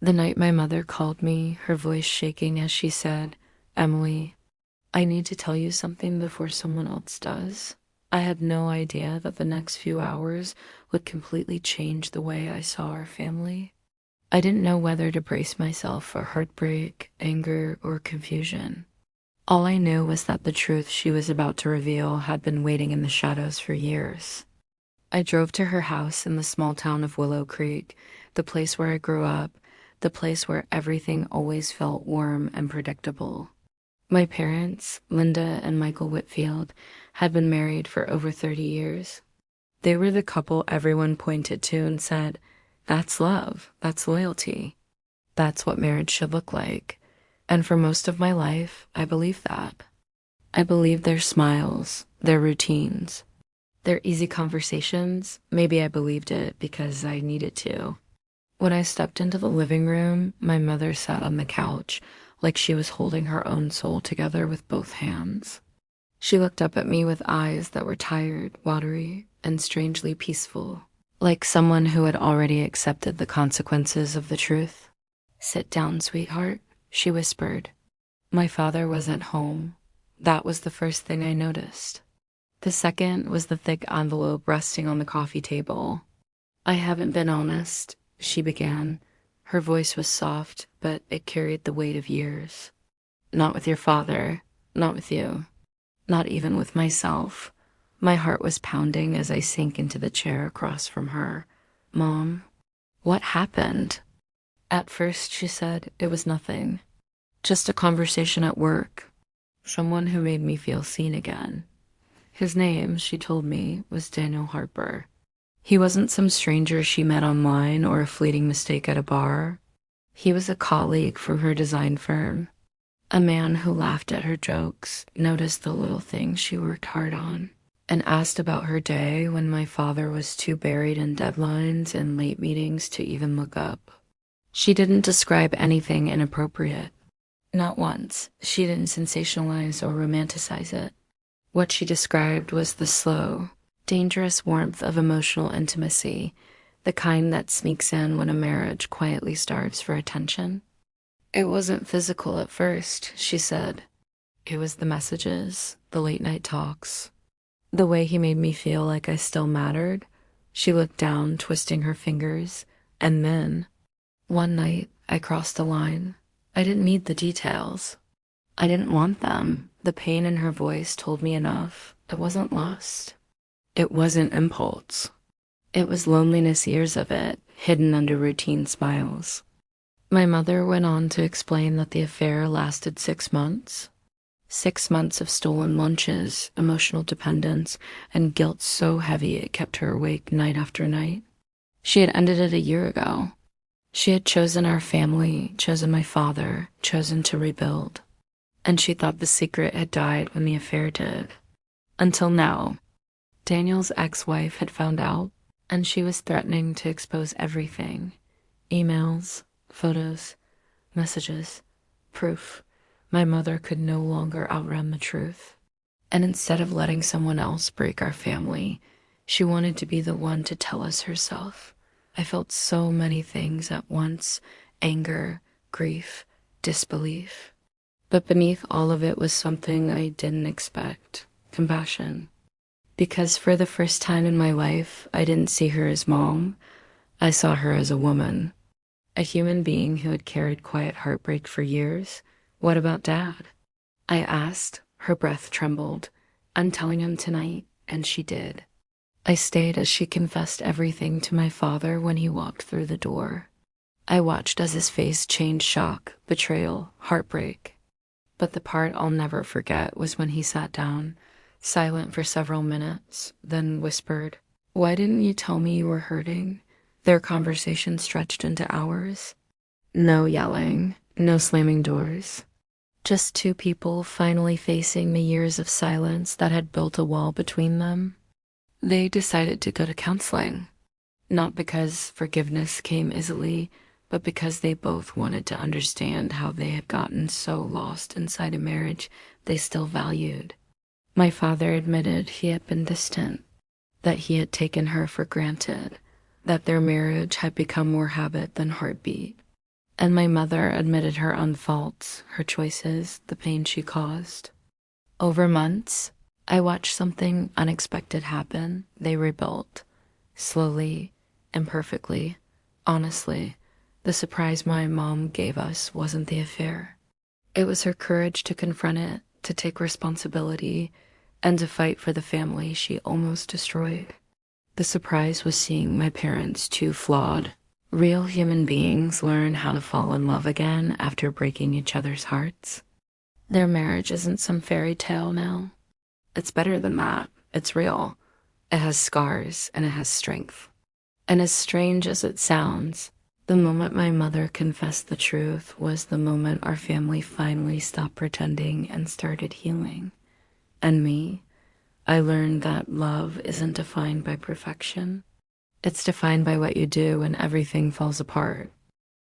The night my mother called me, her voice shaking as she said, "Emily, I need to tell you something before someone else does." I had no idea that the next few hours would completely change the way I saw our family. I didn't know whether to brace myself for heartbreak, anger, or confusion. All I knew was that the truth she was about to reveal had been waiting in the shadows for years. I drove to her house in the small town of Willow Creek, the place where I grew up, the place where everything always felt warm and predictable. My parents, Linda and Michael Whitfield, had been married for over 30 years. They were the couple everyone pointed to and said, "That's love, that's loyalty, that's what marriage should look like." And for most of my life, I believed that. I believed their smiles, their routines, their easy conversations. Maybe I believed it because I needed to. When I stepped into the living room, my mother sat on the couch like she was holding her own soul together with both hands. She looked up at me with eyes that were tired, watery, and strangely peaceful, like someone who had already accepted the consequences of the truth. "Sit down, sweetheart," she whispered. My father wasn't home. That was the first thing I noticed. The second was the thick envelope resting on the coffee table. "I haven't been honest," she began. Her voice was soft, but it carried the weight of years. "Not with your father, not with you, not even with myself." My heart was pounding as I sank into the chair across from her. "Mom, what happened?" At first, she said, it was nothing. Just a conversation at work. Someone who made me feel seen again. His name, she told me, was Daniel Harper. He wasn't some stranger she met online or a fleeting mistake at a bar. He was a colleague from her design firm. A man who laughed at her jokes, noticed the little things she worked hard on, and asked about her day when my father was too buried in deadlines and late meetings to even look up. She didn't describe anything inappropriate. Not once. She didn't sensationalize or romanticize it. What she described was the slow, dangerous warmth of emotional intimacy, the kind that sneaks in when a marriage quietly starves for attention. It wasn't physical at first, she said. It was the messages, the late night talks, the way he made me feel like I still mattered. She looked down, twisting her fingers, and then, one night, I crossed the line. I didn't need the details. I didn't want them. The pain in her voice told me enough. It wasn't lust. It wasn't impulse. It was loneliness, years of it, hidden under routine smiles. My mother went on to explain that the affair lasted 6 months. 6 months of stolen lunches, emotional dependence, and guilt so heavy it kept her awake night after night. She had ended it a year ago. She had chosen our family, chosen my father, chosen to rebuild. And she thought the secret had died when the affair did. Until now. Daniel's ex-wife had found out, and she was threatening to expose everything. Emails, photos, messages, proof. My mother could no longer outrun the truth. And instead of letting someone else break our family, she wanted to be the one to tell us herself. I felt so many things at once: anger, grief, disbelief. But beneath all of it was something I didn't expect: compassion. Because for the first time in my life, I didn't see her as mom. I saw her as a woman. A human being who had carried quiet heartbreak for years. What about Dad? I asked. Her breath trembled. "I'm telling him tonight," and she did. I stayed as she confessed everything to my father when he walked through the door. I watched as his face changed: shock, betrayal, heartbreak. But the part I'll never forget was when he sat down, silent for several minutes, then whispered, "Why didn't you tell me you were hurting?" Their conversation stretched into hours. No yelling, no slamming doors. Just two people finally facing the years of silence that had built a wall between them. They decided to go to counseling, not because forgiveness came easily, but because they both wanted to understand how they had gotten so lost inside a marriage they still valued. My father admitted he had been distant, that he had taken her for granted, that their marriage had become more habit than heartbeat. And my mother admitted her own faults, her choices, the pain she caused. Over months, I watched something unexpected happen. They rebuilt, slowly, imperfectly. Honestly, the surprise my mom gave us wasn't the affair. It was her courage to confront it, to take responsibility, and to fight for the family she almost destroyed. The surprise was seeing my parents, too flawed, real human beings, learn how to fall in love again after breaking each other's hearts. Their marriage isn't some fairy tale now. It's better than that. It's real. It has scars and it has strength. And as strange as it sounds, the moment my mother confessed the truth was the moment our family finally stopped pretending and started healing. And me, I learned that love isn't defined by perfection. It's defined by what you do when everything falls apart.